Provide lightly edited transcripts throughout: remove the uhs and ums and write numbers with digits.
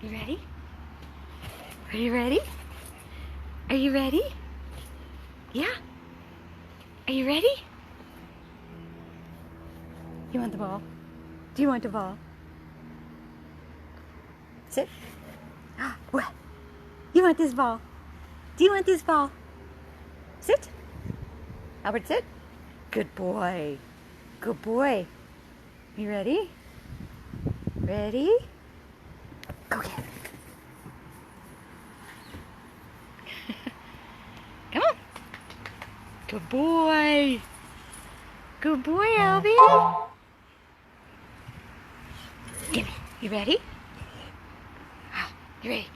You ready? Are you ready? Are you ready? Yeah? Are you ready? You want the ball? Do you want the ball? Sit. What? You want this ball? Do you want this ball? Sit. Albert, sit. Good boy. Good boy. You ready? Ready? Go get it. Come on. Good boy. Good boy, Albie. Give me. You ready? You ready?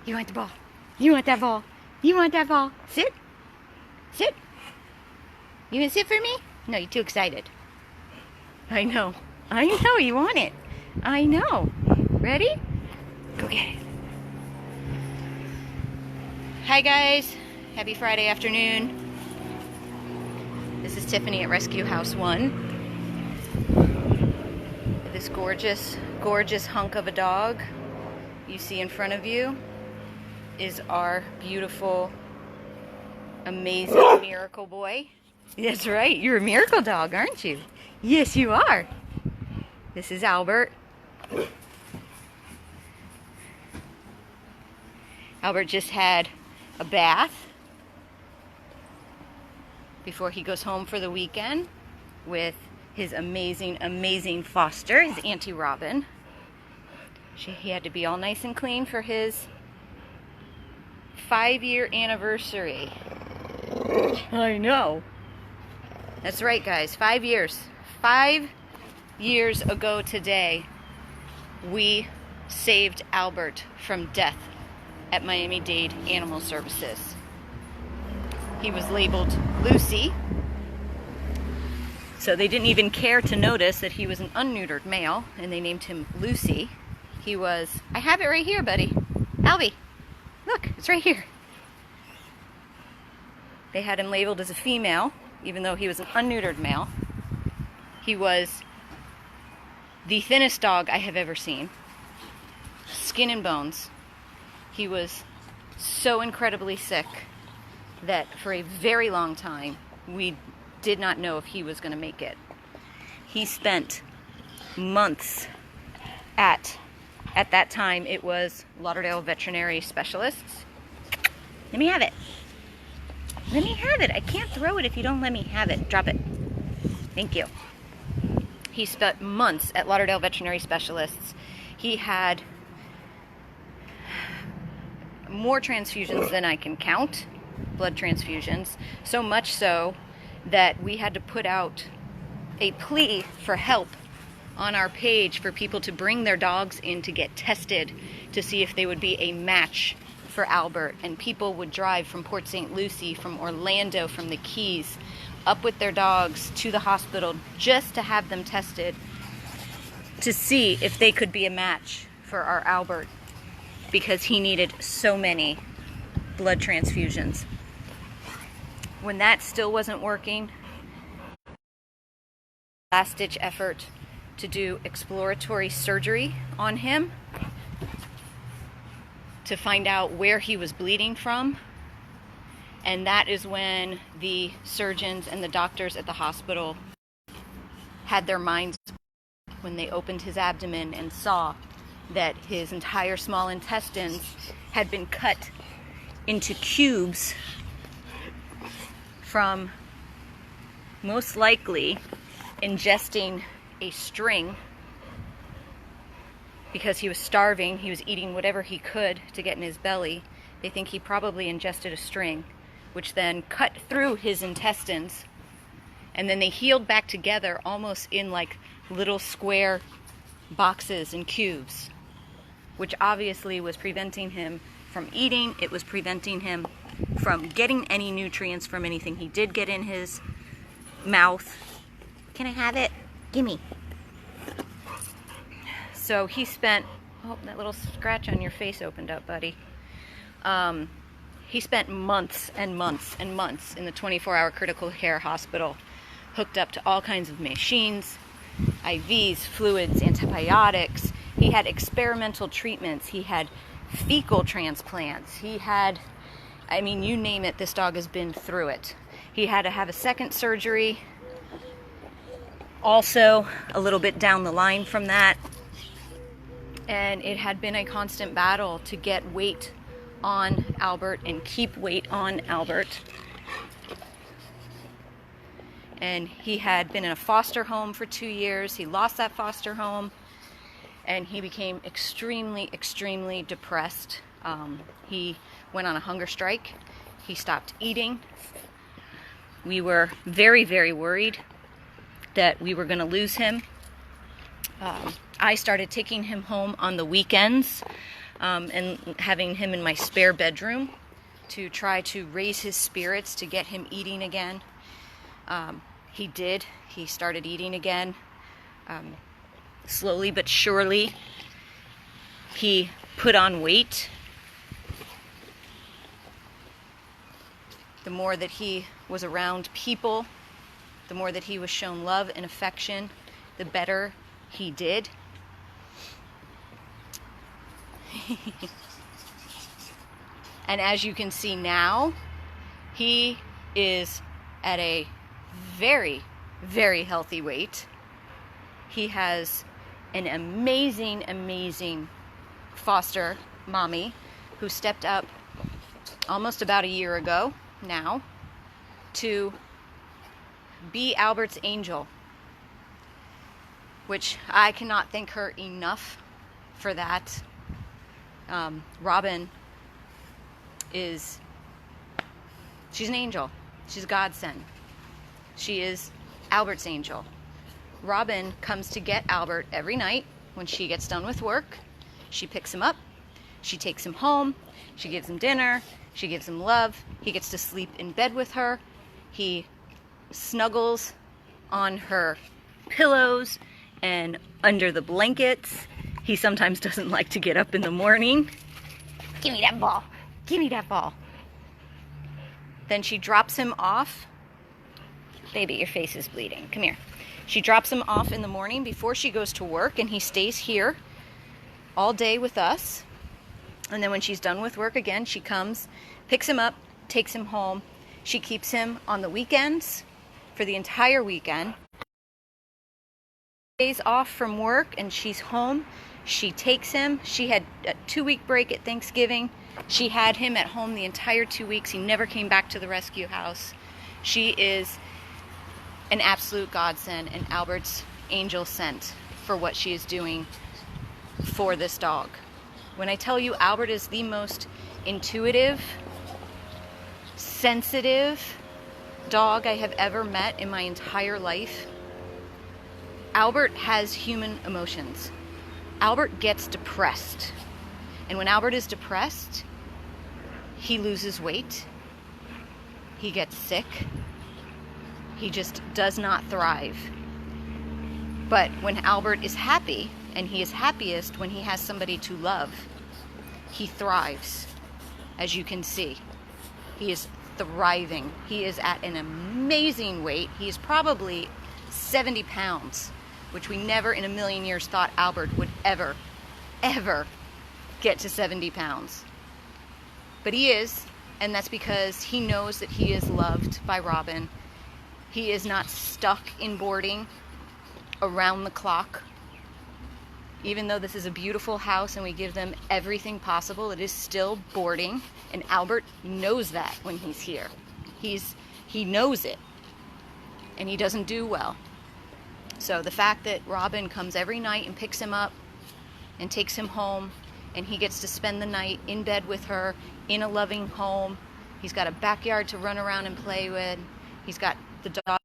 You want the ball? You want that ball? You want that ball? Sit. Sit. You gonna sit for me? No, you're too excited. I know. I know you want it. I know. Ready? Go get it. Hi guys. Happy Friday afternoon. This is Tiffany at Rescue House 1. This gorgeous, gorgeous hunk of a dog you see in front of you is our beautiful, amazing miracle boy. That's right, you're a miracle dog, aren't you? Yes, you are. This is Albert. Albert just had a bath before he goes home for the weekend with his amazing, amazing foster, his Auntie Robin. He had to be all nice and clean for his 5-year anniversary. I know. That's right, guys. 5 years. 5 years ago today, we saved Albert from death at Miami-Dade Animal Services. He was labeled Lucy, so they didn't even care to notice that he was an unneutered male, and they named him Lucy. He was, I have it right here, buddy. Albie, look, it's right here. They had him labeled as a female, even though he was an unneutered male. He was the thinnest dog I have ever seen. Skin and bones. He was so incredibly sick that for a very long time, we did not know if he was going to make it. He spent months at that time, it was Lauderdale veterinary specialists. Let me have it. Let me have it. I can't throw it if you don't let me have it. Drop it. Thank you. He spent months at Lauderdale veterinary specialists. He had more transfusions than I can count, blood transfusions, so much so that we had to put out a plea for help on our page for people to bring their dogs in to get tested to see if they would be a match for Albert. And people would drive from Port St. Lucie, from Orlando, from the Keys, up with their dogs to the hospital just to have them tested to see if they could be a match for our Albert, because he needed so many blood transfusions. When that still wasn't working, last-ditch effort to do exploratory surgery on him to find out where he was bleeding from. And that is when the surgeons and the doctors at the hospital had their minds when they opened his abdomen and saw that his entire small intestines had been cut into cubes from most likely ingesting a string. Because he was starving, he was eating whatever he could to get in his belly. They think he probably ingested a string, which then cut through his intestines, and then they healed back together almost in like little square boxes and cubes, which obviously was preventing him from eating. It was preventing him from getting any nutrients from anything he did get in his mouth. Can I have it? Gimme. So he spent, oh, that little scratch on your face opened up, buddy. He spent months and months and months in the 24-hour critical care hospital, hooked up to all kinds of machines, IVs, fluids, antibiotics, He had experimental treatments. He had fecal transplants. He had, I mean, you name it, this dog has been through it. He had to have a second surgery. Also, a little bit down the line from that. And it had been a constant battle to get weight on Albert and keep weight on Albert. And he had been in a foster home for 2 years. He lost that foster home, and he became extremely, extremely depressed. He went on a hunger strike. He stopped eating. We were very, very worried that we were going to lose him. I started taking him home on the weekends and having him in my spare bedroom to try to raise his spirits, to get him eating again. He did. He started eating again. Slowly but surely, he put on weight. The more that he was around people, the more that he was shown love and affection, the better he did. And as you can see now, he is at a very, very healthy weight. He has an amazing, amazing foster mommy who stepped up almost about a year ago now to be Albert's angel, which I cannot thank her enough for that. Robin she's an angel. She's a godsend. She is Albert's angel. Robin comes to get Albert every night when she gets done with work. She picks him up. She takes him home. She gives him dinner. She gives him love. He gets to sleep in bed with her. He snuggles on her pillows and under the blankets. He sometimes doesn't like to get up in the morning. Give me that ball. Give me that ball. Then she drops him off. Baby, your face is bleeding. Come here. She drops him off in the morning before she goes to work, and he stays here all day with us. And then when she's done with work again, she comes, picks him up, takes him home. She keeps him on the weekends for the entire weekend. Days off from work and she's home. She takes him. She had a 2-week break at Thanksgiving. She had him at home the entire 2 weeks. He never came back to the rescue house. She is an absolute godsend, and Albert's angel sent for what she is doing for this dog. When I tell you Albert is the most intuitive, sensitive dog I have ever met in my entire life, Albert has human emotions. Albert gets depressed. And when Albert is depressed, he loses weight. He gets sick. He just does not thrive. But when Albert is happy, and he is happiest when he has somebody to love, he thrives, as you can see. He is thriving. He is at an amazing weight. He is probably 70 pounds, which we never in a million years thought Albert would ever get to 70 pounds. But he is, and that's because he knows that he is loved by Robin. He is not stuck in boarding around the clock. Even though this is a beautiful house and we give them everything possible, it is still boarding, and Albert knows that when he's here. He knows it, and he doesn't do well. So the fact that Robin comes every night and picks him up and takes him home, and he gets to spend the night in bed with her in a loving home. He's got a backyard to run around and play with. He's got the dog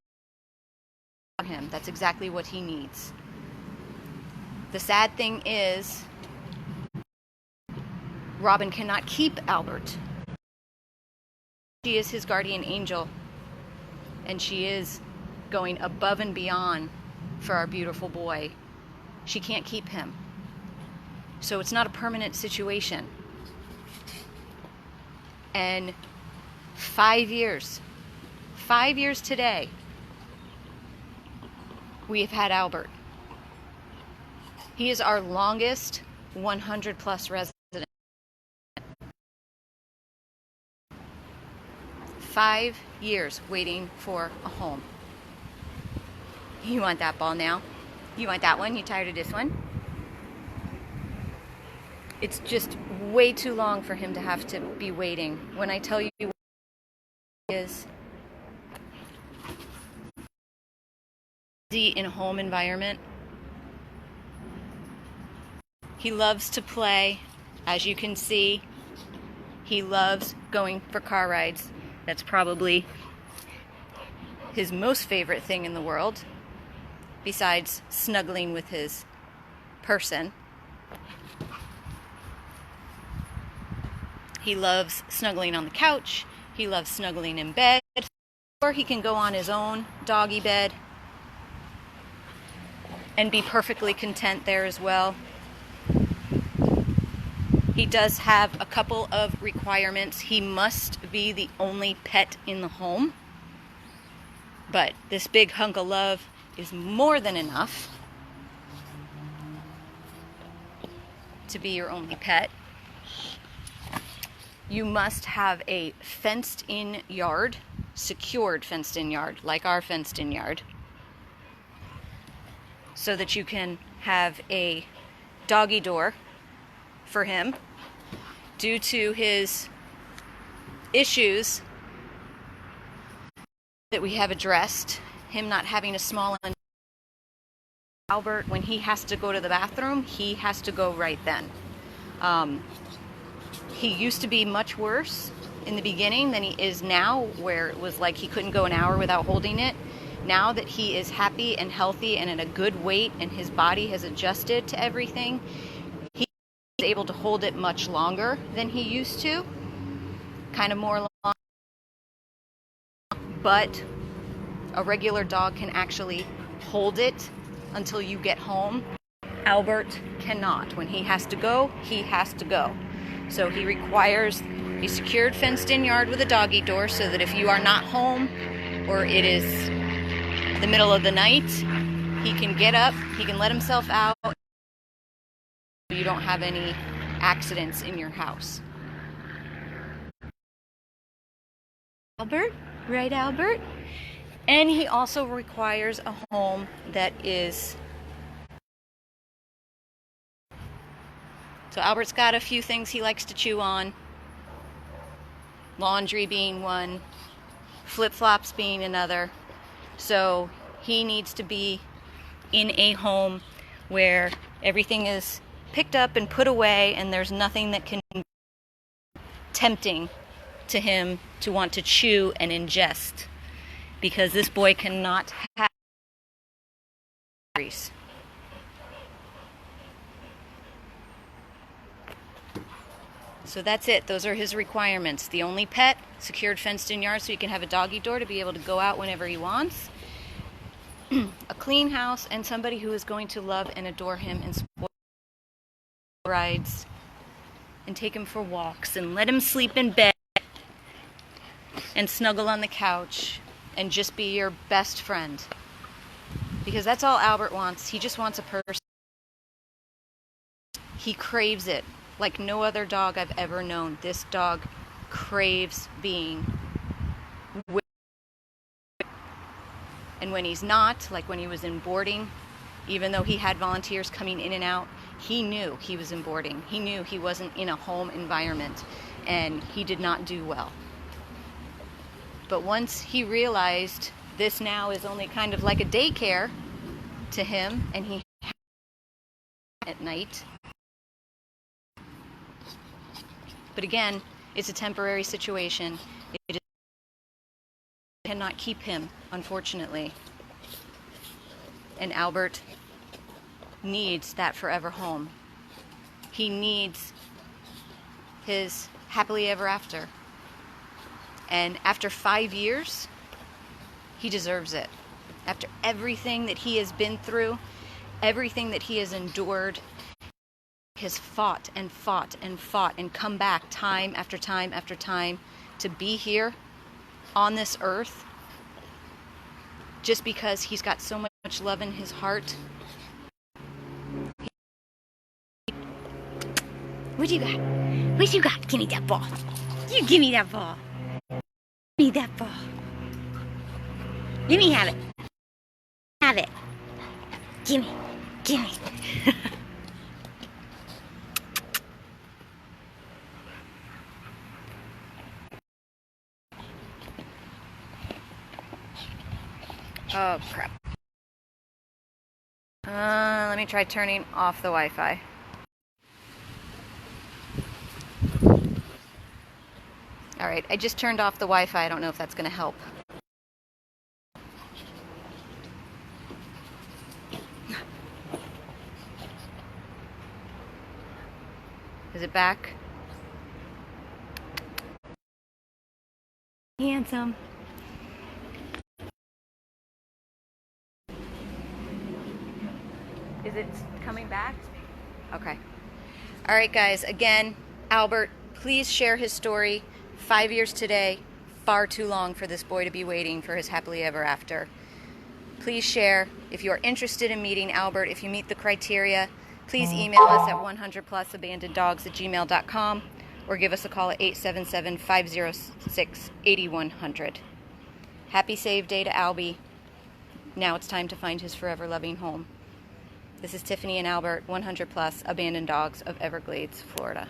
for him. That's exactly what he needs. The sad thing is, Robin cannot keep Albert. She is his guardian angel, and she is going above and beyond for our beautiful boy. She can't keep him. So it's not a permanent situation. And 5 years today, we have had Albert. He is our longest 100 plus resident. 5 years waiting for a home. You want that ball now? You want that one? You tired of this one? It's just way too long for him to have to be waiting. When I tell you what he is in a home environment, he loves to play. As you can see, he loves going for car rides. That's probably his most favorite thing in the world, besides snuggling with his person. He loves snuggling on the couch. He loves snuggling in bed. Or he can go on his own doggy bed and be perfectly content there as well. He does have a couple of requirements. He must be the only pet in the home. But this big hunk of love is more than enough to be your only pet. You must have a fenced-in yard, secured fenced-in yard, like our fenced-in yard, so that you can have a doggy door for him. Due to his issues that we have addressed, him not having a small end, Albert, when he has to go to the bathroom, he has to go right then. He used to be much worse in the beginning than he is now, where it was like he couldn't go an hour without holding it. Now that he is happy and healthy and at a good weight and his body has adjusted to everything, he is able to hold it much longer than he used to. Kind of more long. But a regular dog can actually hold it until you get home. Albert cannot. When he has to go, he has to go. So he requires a secured fenced-in yard with a doggy door so that if you are not home or it is the middle of the night, he can get up, he can let himself out. You don't have any accidents in your house. Albert? Right, Albert? And he also requires a home that is... So Albert's got a few things he likes to chew on. Laundry being one, flip-flops being another. So he needs to be in a home where everything is picked up and put away and there's nothing that can be tempting to him to want to chew and ingest. Because this boy cannot have surgeries. So that's it. Those are his requirements. The only pet, secured fenced-in yard so he can have a doggy door to be able to go out whenever he wants. A clean house and somebody who is going to love and adore him and spoil rides and take him for walks and let him sleep in bed and snuggle on the couch and just be your best friend. Because that's all Albert wants. He just wants a person. He craves it. Like no other dog I've ever known. This dog craves being with. And when he's not, like when he was in boarding, even though he had volunteers coming in and out, he knew he was in boarding. He knew he wasn't in a home environment, and he did not do well. But once he realized this now is only kind of like a daycare to him, and he at night. But again, it's a temporary situation. It cannot keep him, unfortunately. And Albert needs that forever home. He needs his happily ever after. And after 5 years, he deserves it. After everything that he has been through, everything that he has endured, has fought and fought and fought and come back time after time after time to be here on this earth just because he's got so much love in his heart. What you got? What you got? Give me that ball. You give me that ball. Give me that ball. Let me have it. Have it. Gimme. Gimme. Oh, crap. Let me try turning off the Wi-Fi. Alright, I just turned off the Wi-Fi. I don't know if that's going to help. Is it back? Handsome. Is it coming back? Okay. All right, guys. Again, Albert, please share his story. 5 years today. Far too long for this boy to be waiting for his happily ever after. Please share. If you are interested in meeting Albert, if you meet the criteria, please email us at 100plusabandoneddogs@gmail.com or give us a call at 877-506-8100. Happy Save Day to Albie. Now it's time to find his forever loving home. This is Tiffany and Albert, 100 Plus Abandoned Dogs of Everglades, Florida.